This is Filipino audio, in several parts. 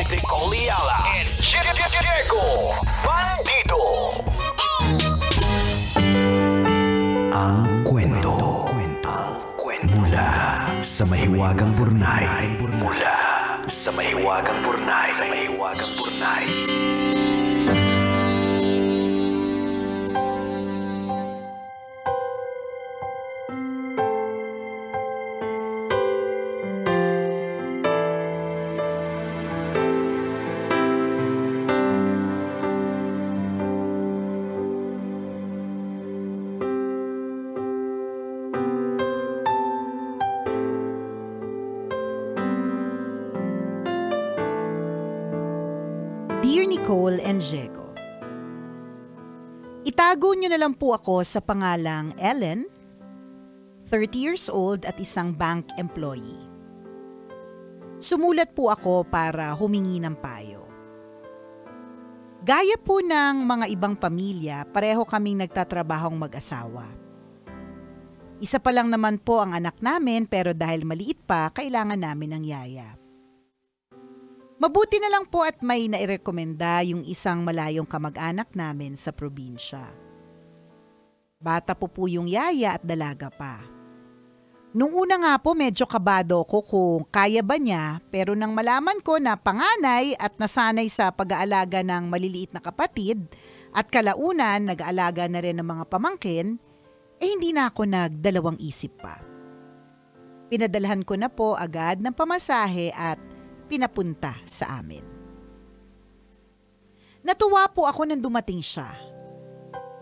Nicole Ayala and Diego Bandido. Ang kwento. Mula sa mahiwagang Burnay. Mula sa mahiwagang Burnay. Dear Nicole and Diego, itago niyo na lang po ako sa pangalang Ellen, 30 years old at isang bank employee. Sumulat po ako para humingi ng payo. Gaya po ng mga ibang pamilya, pareho kaming nagtatrabahong mag-asawa. Isa pa lang naman po ang anak namin pero dahil maliit pa, kailangan namin ng yaya. Mabuti na lang po at may nairekomenda yung isang malayong kamag-anak namin sa probinsya. Bata po yung yaya at dalaga pa. Nung una nga po medyo kabado ko kung kaya ba niya, pero nang malaman ko na panganay at nasanay sa pag-aalaga ng maliliit na kapatid at kalaunan nag-aalaga na rin ng mga pamangkin, hindi na ako nagdalawang isip pa. Pinadalhan ko na po agad ng pamasahe at pinapunta sa amin. Natuwa po ako nang dumating siya.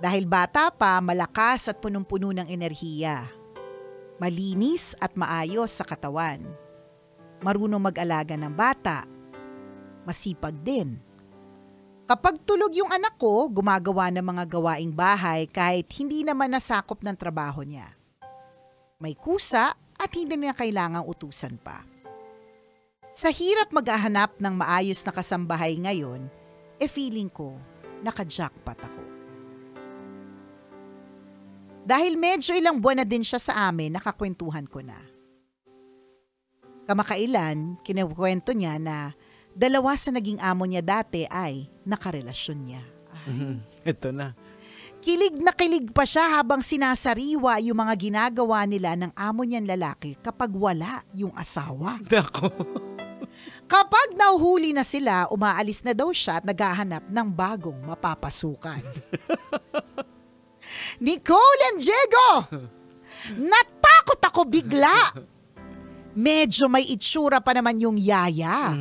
Dahil bata pa, malakas at punong-puno ng enerhiya. Malinis at maayos sa katawan. Marunong mag-alaga ng bata. Masipag din. Kapag tulog yung anak ko, gumagawa ng mga gawaing bahay kahit hindi naman nasakop ng trabaho niya. May kusa at hindi na kailangang utusan pa. Sa hirap maghahanap ng maayos na kasambahay ngayon, feeling ko naka-jackpot ako. Dahil medyo ilang buwan na din siya sa amin, nakakwentuhan ko na. Kamakailan, kinukwento niya na dalawa sa naging amo niya dati ay nakarelasyon niya. Ito na. Kilig na kilig pa siya habang sinasariwa yung mga ginagawa nila ng amo niyang lalaki kapag wala yung asawa. Dako. Kapag nahuhuli na sila, umaalis na daw siya at naghahanap ng bagong mapapasukan. Nicole and Diego! Natakot ako bigla! Medyo may itsura pa naman yung yaya.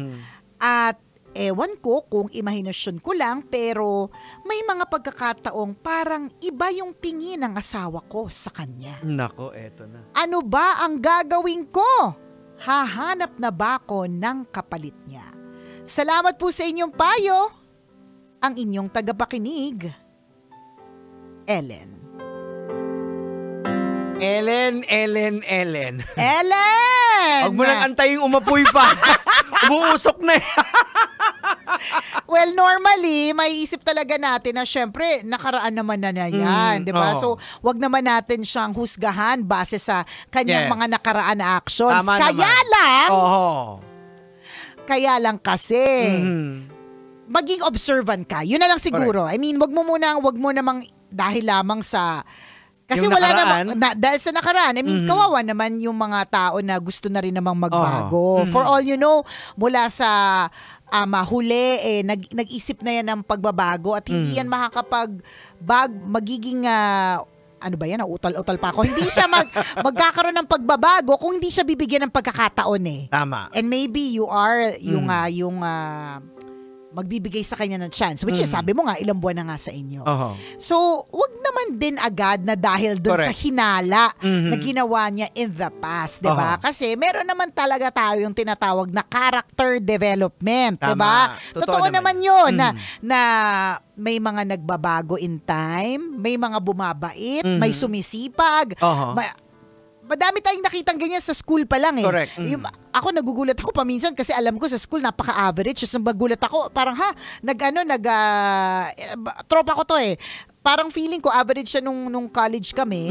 At ewan ko kung imahinasyon ko lang pero may mga pagkakataong parang iba yung tingin ng asawa ko sa kanya. Nako, eto na. Ano ba ang gagawin ko? Hahanap na ba ako ng kapalit niya? Salamat po sa inyong payo. Ang inyong tagapakinig, Ellen. Ellen! Ellen! Huwag mo nang antayin umapoy pa. Umuusok na. Well, normally, may isip talaga natin na syempre, nakaraan naman na yan, di ba? So, wag naman natin siyang husgahan base sa kanyang mga nakaraan na actions. Tama Kaya naman. lang, Kaya lang kasi, maging observant ka. Yun na lang siguro. Correct. I mean, wag mo namang dahil lamang sa kasi yung wala nakaraan, naman, dahil sa nakaraan, I mean, kawawa naman yung mga tao na gusto na rin namang magbago. For all you know, mula sa huli, nag-isip na yan ng pagbabago at hindi yan magiging, ano ba yan, utal-utal pa ako. Hindi siya magkakaroon ng pagbabago kung hindi siya bibigyan ng pagkakataon eh. Tama. And maybe you are yung magbibigay sa kanya ng chance. Which is, sabi mo nga, ilang buwan na nga sa inyo. So, wag naman din agad na dahil dun sa hinala na ginawa niya in the past, di ba? Kasi meron naman talaga tayo yung tinatawag na character development, di ba? Totoo naman yun na may mga nagbabago in time, may mga bumabait, may sumisipag, madami tayong nakitang ganyan sa school pa lang eh. Correct. Ako nagugulat ako paminsan kasi alam ko sa school napaka-average. Tapos nagugulat ako, parang tropa ko to eh. Parang feeling ko average siya nung college kami.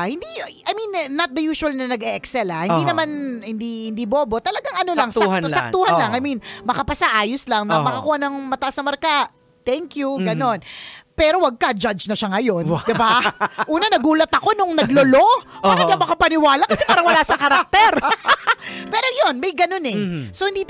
Hindi, I mean, not the usual na nag-excel Hindi naman, hindi bobo. Talagang ano lang, Saktuhan lang. saktuhan lang. I mean, makapasa ayos lang na makakuha ng mataas na marka. Thank you, ganon. Pero wag ka, judge na siya ngayon. Diba? Una, nagulat ako nung naglolo. Parang di makapaniwala kasi parang wala sa karakter. Pero yun, may ganun So hindi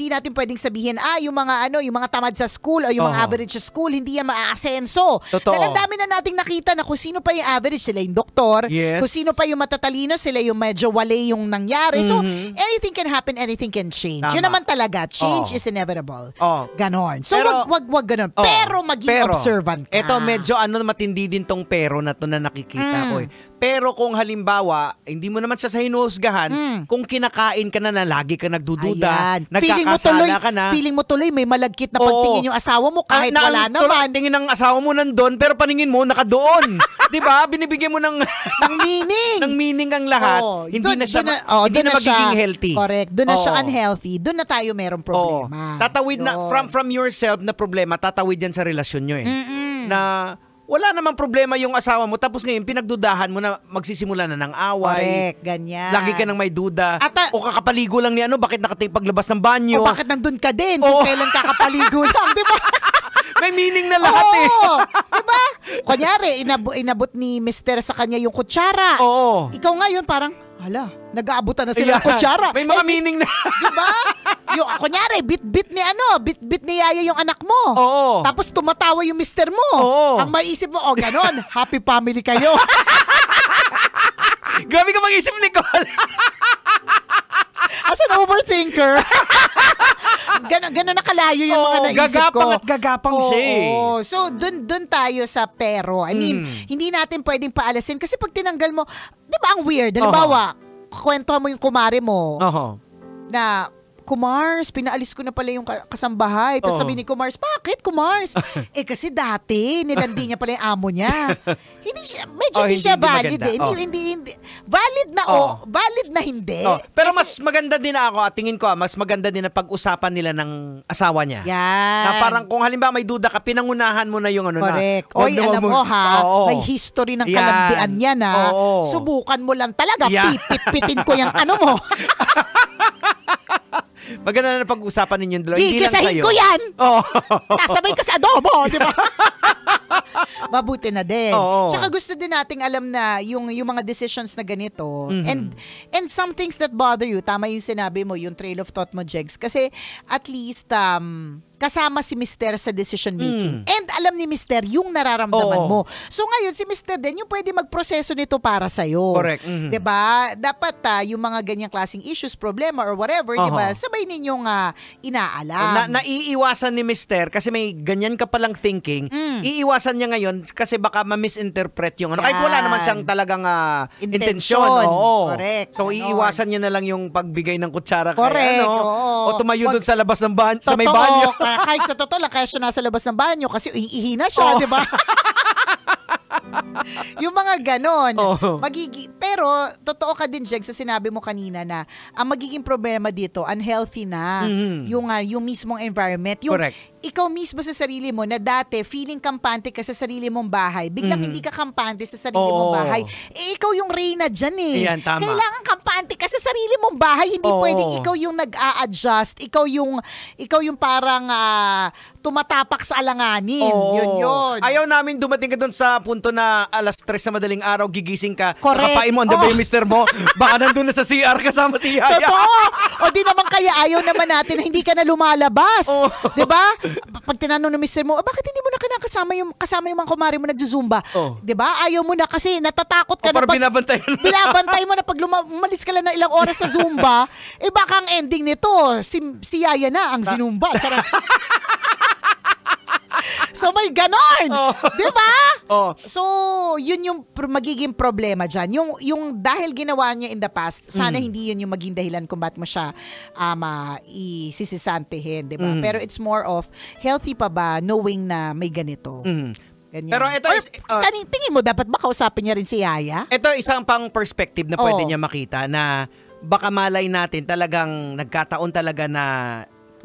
natin pwedeng sabihin, yung mga tamad sa school o yung mga average sa school, hindi yan maaasenso. Totoo. Dahil ang dami na nating nakita na kung sino pa yung average, sila yung doktor. Yes. Kung sino pa yung matatalino, sila yung medyo wale yung nangyari. So, anything can happen, anything can change. Tama. Yun naman talaga, change is inevitable. Ganon. So, Pero, wag ganon. Pero maging observant ka. Ito medyo matindi din tong pero na to na nakikita ko Pero kung halimbawa, hindi mo naman siya sa hinuhusgahan, kung kinakain ka na lagi ka nagdududa, nagkakasala ka na. Feeling mo tuloy may malagkit na pagtingin yung asawa mo kahit wala naman. Tingin ng asawa mo nandun, pero paningin mo nakadoon. 'Di ba? Binibigyan mo ng meaning. ng meaning ang lahat. Hindi na siya magiging healthy. Correct. Doon na siya unhealthy. Doon na tayo merong problema. Tatawid na from yourself na problema, tatawid yan sa relasyon nyo na wala namang problema yung asawa mo tapos ngayon pinagdudahan mo na magsisimula na ng away. Correct, ganyan. Lagi ka nang may duda. O kakapaligo lang ni bakit paglabas ng banyo? O bakit nandun ka din? Kung kailan kakapaligo lang, di ba? May meaning na lahat Diba? Kunyari, inabot ni Mister sa kanya yung kutsara. Ikaw ngayon parang, nag-aabutan na sila ng kutsara. May mga meaning na. Diba? Yung, kunyari, bit-bit ni Yaya yung anak mo. Tapos tumatawa yung mister mo. Ang maisip mo, ganon, happy family kayo. Grabe ka mag-isip, Nicole. As an overthinker. Ganon nakalayo yung mga naisip ko. Gagapang at gagapang siya So, dun tayo sa pero. I mean, hindi natin pwedeng paalasin kasi pag tinanggal mo, di ba ang weird? Halimbawa, kwentuhan mo yung kumare mo na, Kumars, pinaalis ko na pala yung kasambahay. Tapos sabi ni Kumars, bakit Kumars? Kasi dati, nilandi niya pala yung amo niya. Hindi siya valid Hindi. Valid na valid na hindi. Pero mas maganda din tingin ko mas maganda din na pag-usapan nila ng asawa niya. Yan. Na parang kung halimbawa may duda ka, pinangunahan mo na yung Correct. Oy, alam mo may history ng kalandian niya na. Subukan mo lang talaga. Pipit-pitin ko yung mo. Maganda na pag-usapan ninyong dalawa. Hindi lang sa'yo. ko yan! Kasabay ka sa adobo, di ba? Mabuti na din. Tsaka gusto din nating alam na yung mga decisions na ganito and some things that bother you, tama yung sinabi mo, yung trail of thought mo, Jegs. Kasi at least kasama si Mister sa decision making. And alam ni Mister yung nararamdaman mo. So ngayon, si Mister din yung pwede magproseso nito para sa'yo. Correct. Diba? Dapat yung mga ganyang klaseng issues, problema or whatever, diba? Sabay ninyong inaalam. Naiiwasan ni Mister kasi may ganyan ka palang thinking, iiwasan niya ngayon kasi baka ma-misinterpret yung kahit wala naman siyang talagang intensyon. Correct. So iiwasan niya na lang yung pagbigay ng kutsara kay o tumayo doon sa labas ng banyo, sa may banyo. Kahit sa totoo lang, kaya siya nasa labas ng banyo kasi ihina siya, di ba? Yung mga ganon. Pero, totoo ka din, Jeg, sa sinabi mo kanina na ang magiging problema dito, unhealthy na yung mismong environment. Yung correct. Ikaw mismo sa sarili mo na dati feeling kampante ka sa sarili mong bahay, biglang hindi ka kampante sa sarili mong bahay. Ikaw yung reyna dyan Yan, tama. Kailangan kampante ka sa sarili mong bahay. Hindi pwedeng ikaw yung nag-a-adjust. Ikaw yung parang tumatapak sa alanganin. Yun. Ayaw namin dumating ka doon sa punto na alas 3 sa madaling araw, gigising ka. Correct. Kapain mo, ando ba yung mister mo? Baka nandun na sa CR kasama si Yaya. Totoo. O di naman kaya ayaw naman natin na hindi ka na lumalabas. Diba? Pag tinanong ng mister mo, bakit hindi mo na kasama yung mga kumari mo nagzuzumba? Diba? Ayaw mo na kasi natatakot ka na pag binabantay mo na pag umalis ka lang ng ilang oras sa Zumba, baka ang ending nito, si Yaya na ang zinumba. Charot. So may ganon. Diba? So yun yung magiging problema dyan. Yung dahil ginawa niya in the past, sana hindi yun yung maging dahilan kung ba't mo siya isisisantehin. Diba? Pero it's more of healthy pa ba knowing na may ganito. Ganyan. Pero ito is tingin mo dapat ba kausapin niya rin si Yaya? Ito isang pang perspective na pwede niya makita na baka malay natin talagang nagkataon talaga na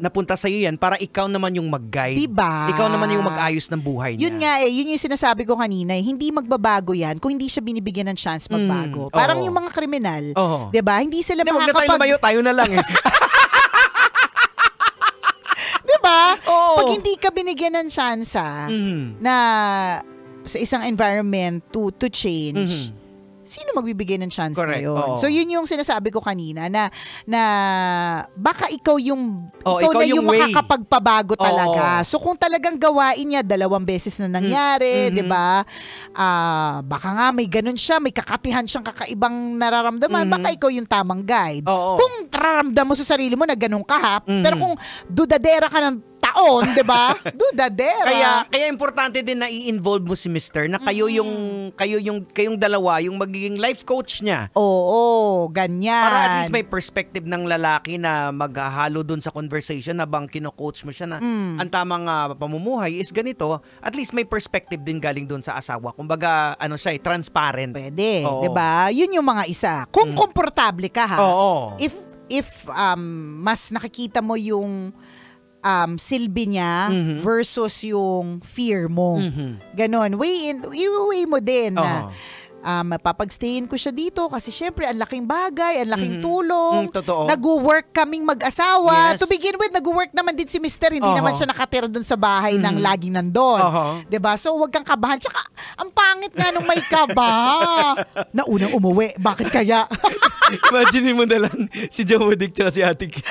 napunta sa'yo yan para ikaw naman yung mag-guide. Diba? Ikaw naman yung mag-ayos ng buhay niya. Yun nga yun yung sinasabi ko kanina, hindi magbabago yan kung hindi siya binibigyan ng chance magbago. Parang yung mga kriminal, 'di ba? Hindi sila Huwag na tayo lumayo, tayo na lang eh. 'Di ba? Oo. Pag hindi ka binigyan ng chance na sa isang environment to change, sino magbibigay ng chance na Correct. yun? Oo. So yun yung sinasabi ko kanina na baka ikaw ikaw na yung yung way. makakapagpabago talaga. Oo. So kung talagang gawain niya 2 beses na nangyari, 'di ba? Baka nga may ganun siya, may kakatihan siyang kakaibang nararamdaman, baka ikaw yung tamang guide. Oo. Kung nararamdam mo sa sarili mo na ganun ka, pero kung dudadera ka ng taon, 'di ba? Dudadera. Kaya importante din na i-involve mo si Mr. na kayong dalawa yung magiging life coach niya. Oo, ganyan. Para at least may perspective ng lalaki na maghahalo dun sa conversation habang kino-coach mo siya na ang tamang pamumuhay is ganito. At least may perspective din galing dun sa asawa. Kumbaga, transparent. Pwede, Oo. 'di ba? Yun yung mga isa. Kung komportable ka ha. Oo. If mas nakikita mo yung silbi niya versus yung fear mo. Ganon. Weigh mo din na mapapagstayin ko siya dito kasi syempre ang laking bagay, ang laking tulong. Totoo. Nag-work kaming mag-asawa. Yes. To begin with, nag-work naman din si Mr. Hindi naman siya nakatira dun sa bahay ng laging nandun. 'Di ba? So wag kang kabahan. Tsaka ang pangit nga nung may kaba. Na unang umuwi. Bakit kaya? Imagine mo na lang si Joe Dick tsaka si Ate Kim.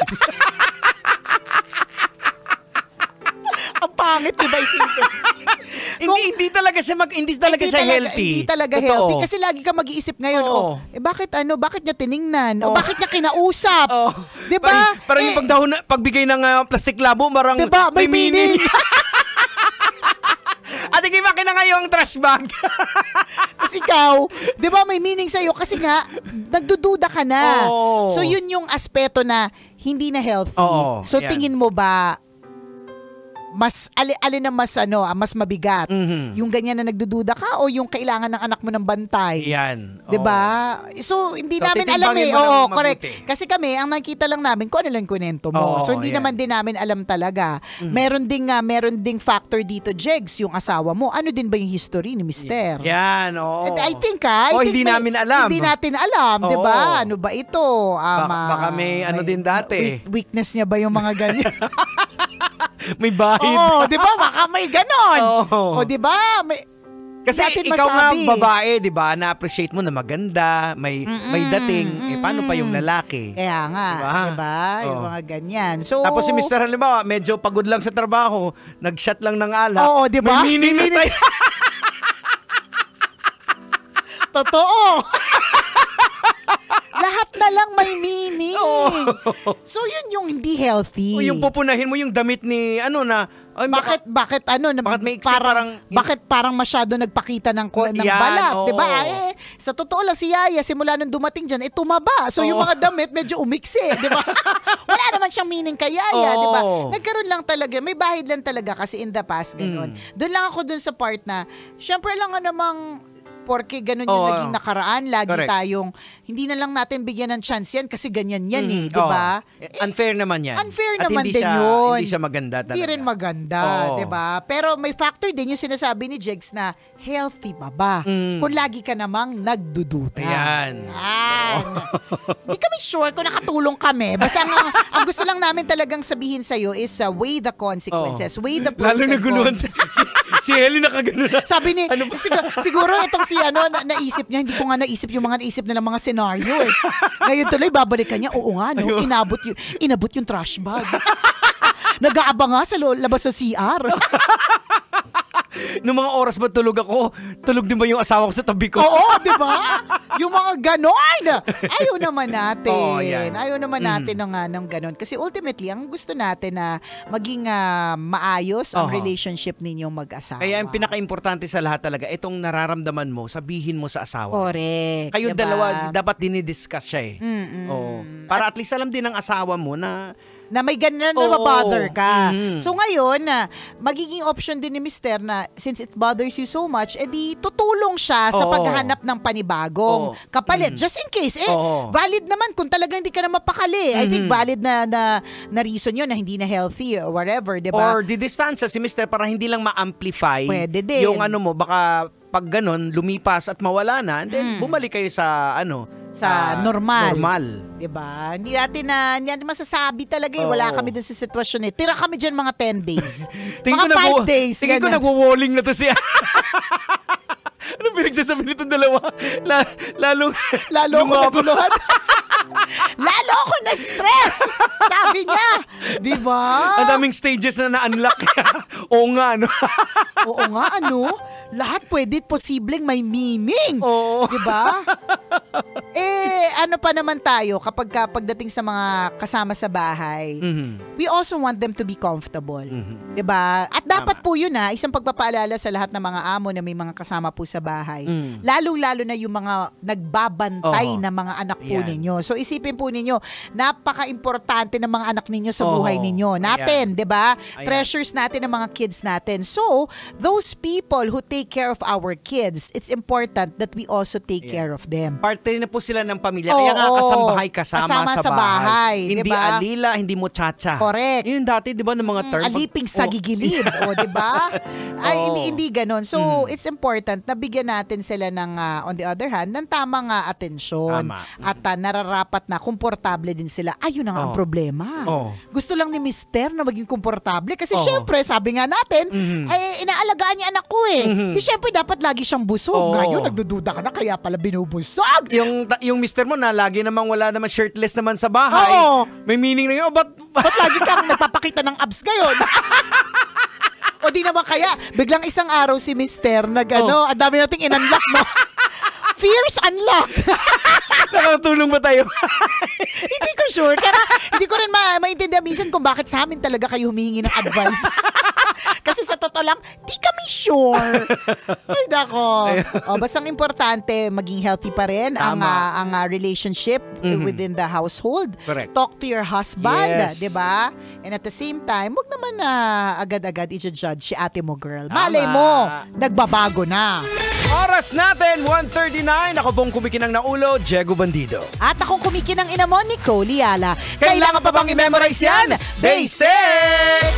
Ang pangit, di ba? Hindi talaga siya healthy. Hindi talaga Totoo. healthy kasi lagi ka mag-iisip ngayon, bakit niya tiningnan? Bakit niya kinausap? 'Di ba? Parang yung pagbigay ng plastic labo, parang diba, may meaning. Ate Kim, akin na nga yung trash bag. Kasi ikaw, 'di ba, may meaning sa'yo kasi nga nagdududa ka na. Oo. So yun yung aspeto na hindi na healthy. Oo, So yan. tingin mo ba alin na mas mabigat? Yung ganyan na nagdududa ka o yung kailangan ng anak mo ng bantay? Yan. 'Di ba? So hindi So, namin alam titimbangin mo Oo, ng correct. mabuti. Kasi kami ang nakita lang namin kung ano lang kwento mo. Oo, So hindi yan. naman din namin alam talaga. Meron ding factor dito, Jegs, yung asawa mo. Ano din ba yung history ni Mister? Yan, oo. I think hindi namin alam. Hindi natin alam, 'di ba? Oo. Ano ba ito? Baka may din dati. Weakness niya ba yung mga ganyan? May bahid. Oo, 'di ba? Baka may ganon. Oo. O 'di ba? Kasi natin ikaw nga masabi. babae, 'di ba? Na-appreciate mo na maganda, may dating. Paano pa yung lalaki? Kaya nga, Diba? 'di ba? Yung Oo. mga ganyan. So Tapos si Mr. halimbawa, medyo pagod lang sa trabaho, nag-shot lang ng alak. Oo, 'di ba? May meaning na sa'yo. Totoo. Lahat na lang may meaning. So yun yung hindi healthy. O yung pupunahin mo yung damit ni bakit may parang bakit parang masyado nagpakita ng Yan, balat, oo. 'di ba? Sa totoo lang si Yaya simula nung dumating diyan tumaba. So yung mga damit medyo umiksi, 'di ba? Wala naman siyang meaning kay Yaya, 'di ba? Oo. Nagkaroon lang talaga, may bahid lang talaga kasi in the past ganun. Doon lang ako dun sa part na syempre lang namang porke ganun yung Oo. naging nakaraan, lagi Correct. tayong hindi na lang natin bigyan ng chance yan kasi ganyan yan eh, 'di ba? Unfair naman yan. Unfair At naman hindi din siya, yun. Hindi siya maganda talaga. Hindi rin maganda, Oo. 'di ba? Pero may factor din yung sinasabi ni Jegs na healthy pa ba? Kung lagi ka namang nagdududa. Ayan. Hindi kami sure kung nakatulong kami. Basta ang gusto lang namin talagang sabihin sa'yo is weigh the consequences. Weigh the pros Lalo and naguluhan cons. si Ellie nakagano na. Sabi ni, siguro itong si naisip niya, hindi ko nga naisip yung mga naisip na ng mga senaryo eh. Ngayon tuloy, babalikan niya, oo nga, no? Inabot yung trash bag. Nag-aabang nga sa labas sa CR. Noong mga oras ba tulog ako, tulog din ba yung asawa ko sa tabi ko? Oo, di ba? Yung mga ganon. Ayaw naman natin. Oo, yan. Ayaw naman natin ng ganon. Kasi ultimately, ang gusto natin na maging maayos ang relationship ninyong mag-asawa. Kaya ang pinaka-importante sa lahat talaga, itong nararamdaman mo, sabihin mo sa asawa. Correct. Kayo diba? dalawa, dapat dinidiscuss siya eh. Oo. Para at least alam din ng asawa mo na na may ganun na mabother ka. So ngayon, magiging option din ni Mister na since it bothers you so much, edi tutulong siya sa paghahanap ng panibagong kapalit. Just in case, valid naman kung talagang hindi ka na mapakali. I think valid na reason yun na hindi na healthy or whatever, di ba? Or didistansya si Mister para hindi lang ma-amplify Pwede din. yung ano mo, baka pag ganun, lumipas at mawala na, and then bumalik kayo sa normal. Normal. Diba? Hindi natin masasabi talaga eh. Wala kami dun sa sitwasyon eh. Tira kami dyan mga 10 days. mga 5 days. Tingin ko ganun. nagwo-walling na to siya. Anong pinagsasabi nitong dalawa? Lalo ako naguluhan. Lalo ako na-stress. Sabi niya. Diba? Ang daming stages na na-unlock. Oo nga, ano? Oo nga, ano? Lahat pwede posibleng may meaning. Oo. Diba? Ano pa naman tayo kapag pagdating sa mga kasama sa bahay, we also want them to be comfortable. Diba? At dapat po yun isang pagpapaalala sa lahat ng mga amo na may mga kasama po sa bahay. Lalong-lalo na yung mga nagbabantay na mga anak po ninyo. So isipin po ninyo, napaka-importante ng mga anak ninyo sa buhay ninyo. Natin, diba? Treasures natin ng mga kids natin. So, those people who take care of our kids, it's important that we also take care of them. Parte na po sila ng pamilya. Kaya nga kasambahay kasama sa bahay. Hindi diba? alila, hindi muchacha. Correct. Yun dati, di ba, ng mga term? Aliping sa gigilid. Di ba? Ay, hindi ganon. So, it's important na bigyan natin sila ng, on the other hand, ng tamang atensyon. Tama. At nararapat na komportable din sila. Ayun na nga ang problema. Gusto lang ni Mister na maging komportable kasi syempre, sabi nga natin, ay inaalagaan niya anak ko eh. Di syempre, dapat lagi siyang busog. Ngayon, nagdududa ka na kaya pala binubusog. Yung mister mo na lagi namang wala naman shirtless naman sa bahay. May meaning na yun. Ba't lagi kang nagpapakita ng abs ngayon? O di naman kaya, biglang isang araw si Mister ang dami nating in-unlock, no? Fears unlocked. nakatulong ba tayo? Hindi ko sure. Kaya hindi ko rin maintindihan minsan kung bakit sa amin talaga kayo humihingi ng advice. Kasi sa totoo lang, di kami sure. Ay, nako. Basta ang importante, maging healthy pa rin ang relationship within the household. Correct. Talk to your husband, Yes. di ba? And at the same time, wag naman na agad-agad i-judge si ate mo, girl. Malay mo, nagbabago na. Oras natin, 1:39. Ako pong kumikinang na ulo, Diego Bandido. At akong kumikinang ina mo, Nicole Liala. Kailangan pa bang i-memorize yan? Basic!